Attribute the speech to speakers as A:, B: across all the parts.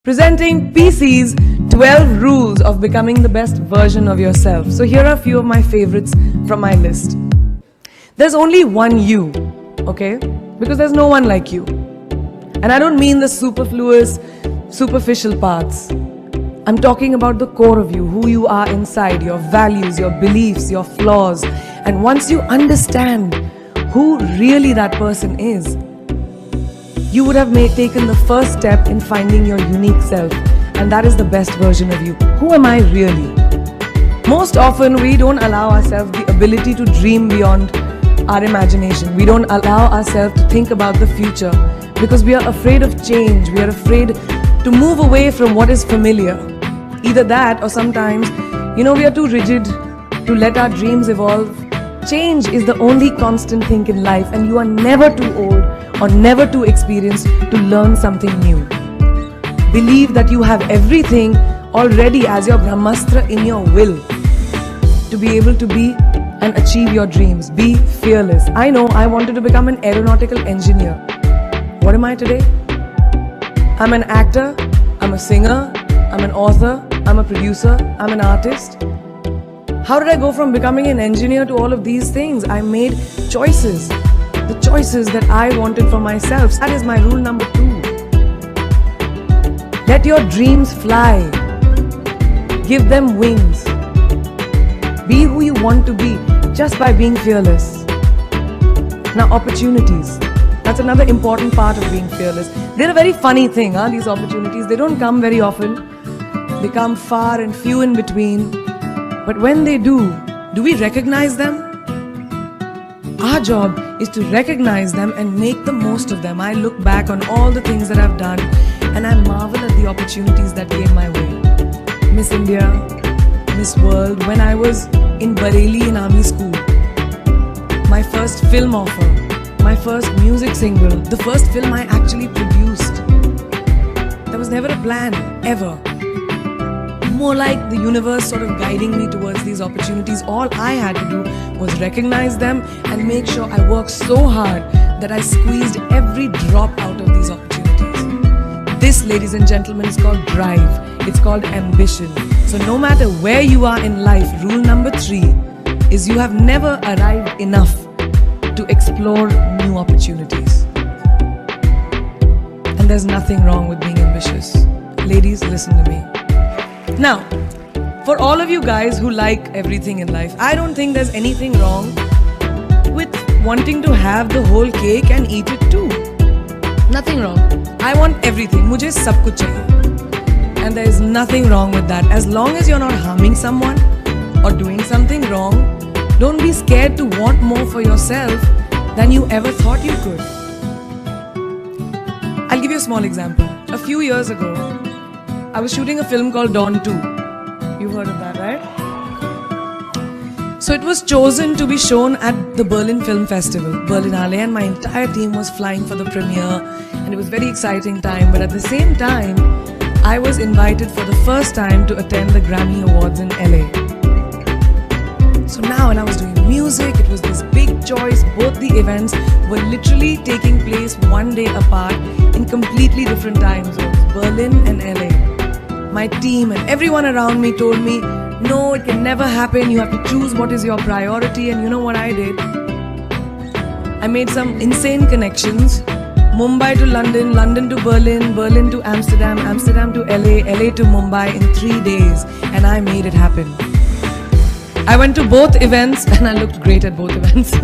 A: Presenting PC's 12 rules of becoming the best version of yourself. So here are a few of my favorites from my list. There's only one you, okay? Because there's no one like you. And I don't mean the superfluous, superficial parts. I'm talking about the core of you, who you are inside, your values, your beliefs, your flaws. And once you understand who really that person is, you would have taken the first step in finding your unique self, and that is the best version of you. Who am I really? Most often we don't allow ourselves the ability to dream beyond our imagination. We don't allow ourselves to think about the future because we are afraid of change. We are afraid to move away from what is familiar. Either that, or sometimes, we are too rigid to let our dreams evolve. Change is the only constant thing in life, and you are never too old or never too experienced to learn something new. Believe that you have everything already as your Brahmastra in your will to be able to be and achieve your dreams. Be fearless. I know I wanted to become an aeronautical engineer. What am I today? I'm an actor, I'm a singer, I'm an author, I'm a producer, I'm an artist. How did I go from becoming an engineer to all of these things? I made choices. The choices that I wanted for myself. That is my rule number 2. Let your dreams fly. Give them wings. Be who you want to be just by being fearless. Now, opportunities. That's another important part of being fearless. They're a very funny thing, these opportunities. They don't come very often. They come far and few in between. But when they do we recognize them? Our job is to recognize them and make the most of them. I look back on all the things that I've done and I marvel at the opportunities that came my way. Miss India, Miss World, when I was in Bareilly in army school, my first film offer, my first music single, the first film I actually produced. There was never a plan, ever. More like the universe sort of guiding me towards these opportunities. All I had to do was recognize them and make sure I worked so hard that I squeezed every drop out of these opportunities. This, ladies and gentlemen, is called drive. It's called ambition. So no matter where you are in life, rule number 3 is you have never arrived enough to explore new opportunities. And there's nothing wrong with being ambitious. Ladies, listen to me. Now, for all of you guys who like everything in life, I don't think there's anything wrong with wanting to have the whole cake and eat it too. Nothing wrong. I want everything. Mujhe sab kuch chahiye. And there is nothing wrong with that. As long as you're not harming someone or doing something wrong, don't be scared to want more for yourself than you ever thought you could. I'll give you a small example. A few years ago, I was shooting a film called Dawn 2. You've heard of that, right? So it was chosen to be shown at the Berlin Film Festival, Berlinale, and my entire team was flying for the premiere, and it was a very exciting time. But at the same time, I was invited for the first time to attend the Grammy Awards in LA. So now when I was doing music, it was this big choice. Both the events were literally taking place one day apart in completely different time zones, Berlin and LA. My team and everyone around me told me, no, it can never happen. You have to choose what is your priority. And you know what I did? I made some insane connections. Mumbai to London, London to Berlin, Berlin to Amsterdam, Amsterdam to LA, LA to Mumbai in 3 days. And I made it happen. I went to both events and I looked great at both events.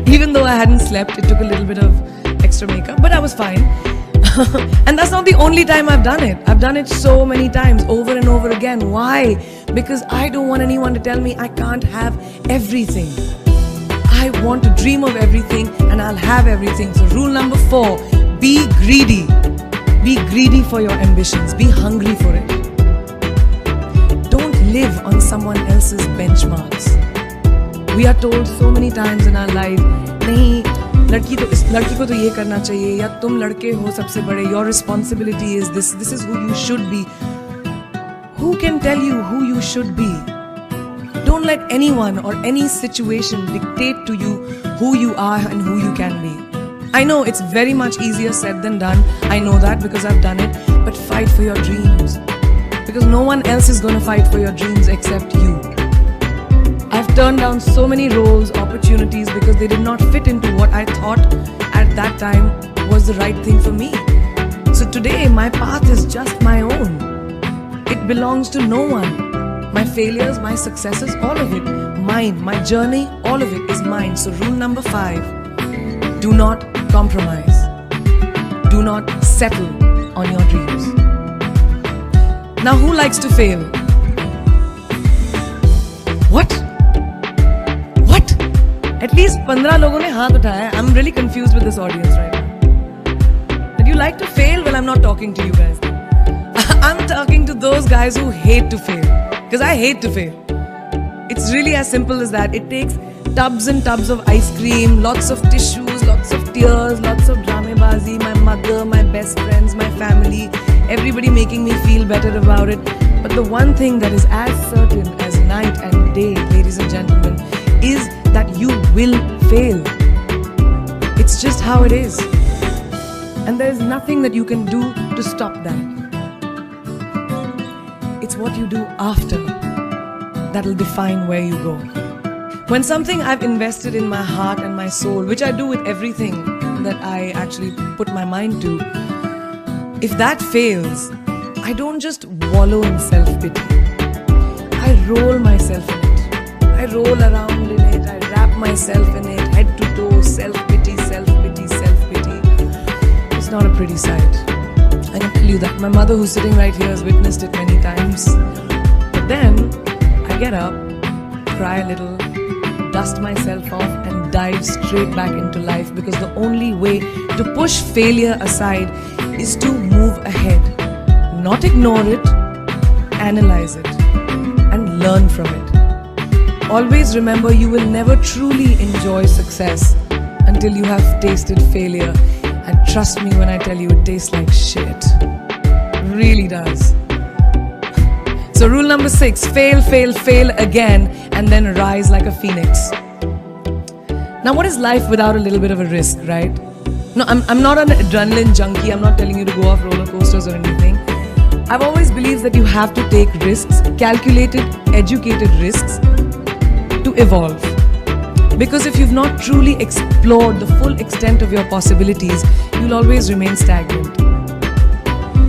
A: Even though I hadn't slept, it took a little bit of extra makeup, but I was fine. And that's not the only time I've done it. I've done it so many times, over and over again. Why? Because I don't want anyone to tell me I can't have everything. I want to dream of everything and I'll have everything. So rule number 4, be greedy. Be greedy for your ambitions. Be hungry for it. Don't live on someone else's benchmarks. We are told so many times in our life, nahi, लड़की को तो ये करना चाहिए, या तुम लड़के हो सबसे बड़े, your responsibility is this is who you should be. Who can tell you who you should be? Don't let anyone or any situation dictate to you who you are and who you can be. I know it's very much easier said than done. I know that because I've done it. But fight for your dreams. Because no one else is going to fight for your dreams except you. I've turned down so many roles, opportunities because they did not fit into what I thought at that time was the right thing for me. So today my path is just my own. It belongs to no one. My failures, my successes, all of it, mine. My journey, all of it is mine. So rule number 5, do not compromise. Do not settle on your dreams. Now who likes to fail? What? At least 15 लोगों ने हाथ उठाया. I'm really confused with this audience right now. That you like to fail? Well, I'm not talking to you guys. I'm talking to those guys who hate to fail. Because I hate to fail. It's really as simple as that. It takes tubs and tubs of ice cream, lots of tissues, lots of tears, lots of dramebazi, my mother, my best friends, my family, everybody making me feel better about it. But the one thing that is as certain as night and day, ladies and gentlemen, is that you will fail. It's just how it is. And there is nothing that you can do to stop that. It's what you do after that'll define where you go. When something I've invested in my heart and my soul, which I do with everything that I actually put my mind to, if that fails, I don't just wallow in self-pity. I roll myself in it. I roll around in it. I wrap myself in it, head to toe, self-pity, self-pity, self-pity. It's not a pretty sight. I can tell you that. My mother, who's sitting right here, has witnessed it many times. But then, I get up, cry a little, dust myself off and dive straight back into life, because the only way to push failure aside is to move ahead. Not ignore it, analyze it, and learn from it. Always remember, you will never truly enjoy success until you have tasted failure. And trust me when I tell you, it tastes like shit. It really does. So rule number 6, fail, fail, fail again, and then rise like a phoenix. Now what is life without a little bit of a risk, right? No, I'm not an adrenaline junkie. I'm not telling you to go off roller coasters or anything. I've always believed that you have to take risks, calculated, educated risks, to evolve. Because if you've not truly explored the full extent of your possibilities, you'll always remain stagnant.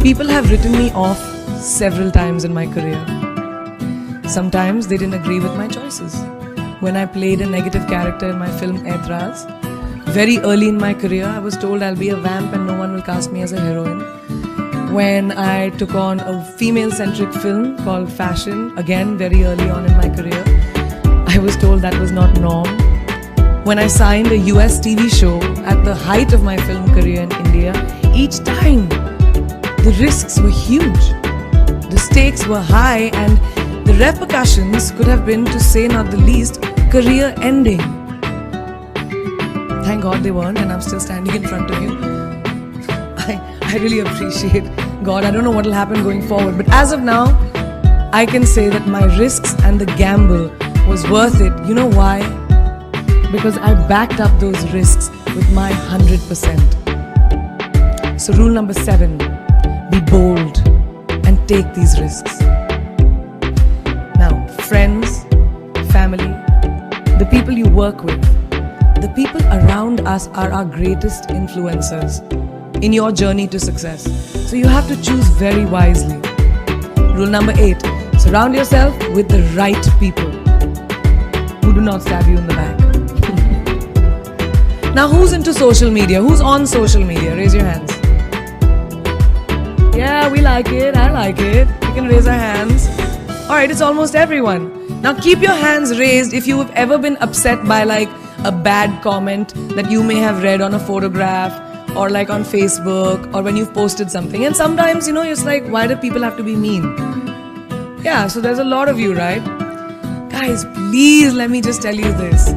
A: People have written me off several times in my career. Sometimes they didn't agree with my choices. When I played a negative character in my film Aitraz, very early in my career, I was told I'll be a vamp and no one will cast me as a heroine. When I took on a female-centric film called Fashion, again very early on in my career, I was told that was not norm. When I signed a US TV show at the height of my film career in India, each time the risks were huge. The stakes were high and the repercussions could have been, to say not the least, career ending. Thank God they weren't, and I'm still standing in front of you. I really appreciate God. I don't know what will happen going forward, but as of now, I can say that my risks and the gamble was worth it. You know why? Because I backed up those risks with my 100%. So rule number 7, be bold and take these risks. Now, friends, family, the people you work with, the people around us are our greatest influencers in your journey to success. So you have to choose very wisely. Rule number 8, surround yourself with the right people who do not stab you in the back. Now, who's into social media? Who's on social media? Raise your hands. Yeah, we like it. I like it. You can raise our hands. Alright, it's almost everyone. Now keep your hands raised if you have ever been upset by like a bad comment that you may have read on a photograph or like on Facebook or when you've posted something. And sometimes, you're just like, why do people have to be mean? Yeah, so there's a lot of you, right? Guys, please let me just tell you this.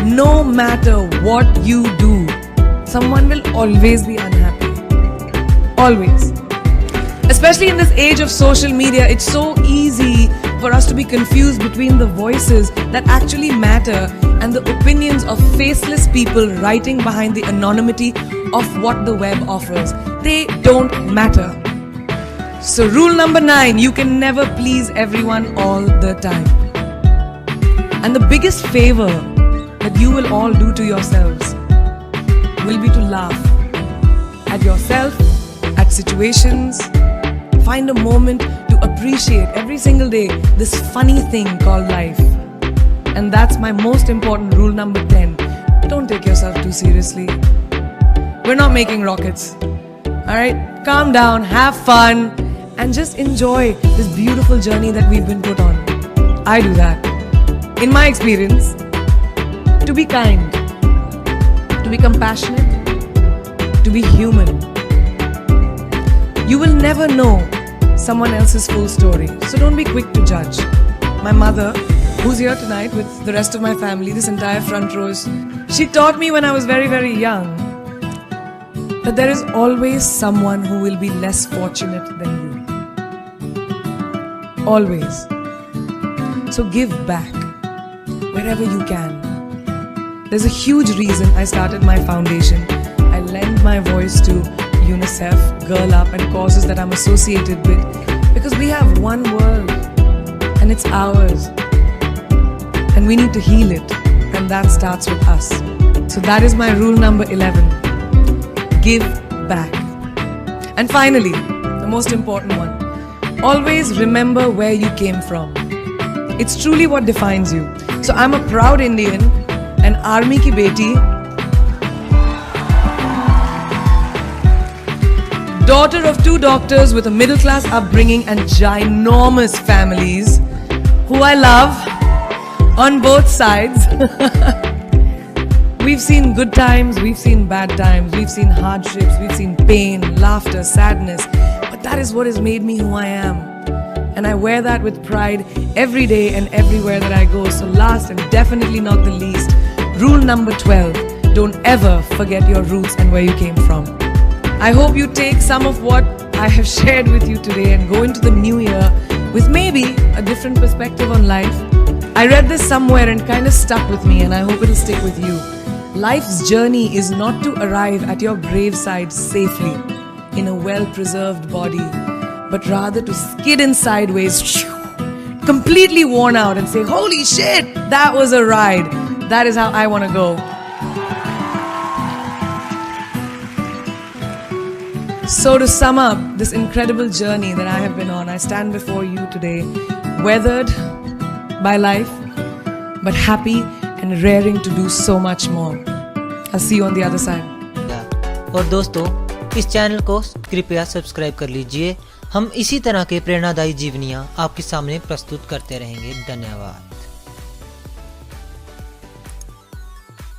A: No matter what you do, someone will always be unhappy. Always. Especially in this age of social media, it's so easy for us to be confused between the voices that actually matter and the opinions of faceless people writing behind the anonymity of what the web offers. They don't matter. So rule number 9, you can never please everyone all the time. And the biggest favor that you will all do to yourselves will be to laugh at yourself, at situations. Find a moment to appreciate every single day this funny thing called life. And that's my most important rule number 10. Don't take yourself too seriously. We're not making rockets. Alright? Calm down, have fun, and just enjoy this beautiful journey that we've been put on. I do that. In my experience, to be kind, to be compassionate, to be human. You will never know someone else's full story, so don't be quick to judge. My mother, who's here tonight with the rest of my family, this entire front rows, she taught me when I was very, very young that there is always someone who will be less fortunate than you. Always. So give back wherever you can. There's a huge reason I started my foundation. I lend my voice to UNICEF, Girl Up, and causes that I'm associated with, because we have one world and it's ours, and we need to heal it, and that starts with us. So that is my rule number 11. Give back. And finally, the most important one, always remember where you came from. It's truly what defines you. So I'm a proud Indian, an army ki beti, daughter of 2 doctors with a middle class upbringing and ginormous families, who I love on both sides. We've seen good times, we've seen bad times, we've seen hardships, we've seen pain, laughter, sadness, but that is what has made me who I am. And I wear that with pride every day and everywhere that I go. So last and definitely not the least, rule number 12, don't ever forget your roots and where you came from. I hope you take some of what I have shared with you today and go into the new year with maybe a different perspective on life. I read this somewhere and kind of stuck with me, and I hope it'll stick with you. Life's journey is not to arrive at your graveside safely in a well-preserved body, but rather to skid in sideways, completely worn out, and say, holy shit, that was a ride. That is how I want to go. So to sum up this incredible journey that I have been on, I stand before you today, weathered by life, but happy and raring to do so much more. I'll see you on the other side.
B: और दोस्तों, इस channel को कृपया subscribe कर लीजिए। हम इसी तरह के प्रेरणादायी जीवनियाँ आपके सामने प्रस्तुत करते रहेंगे। धन्यवाद।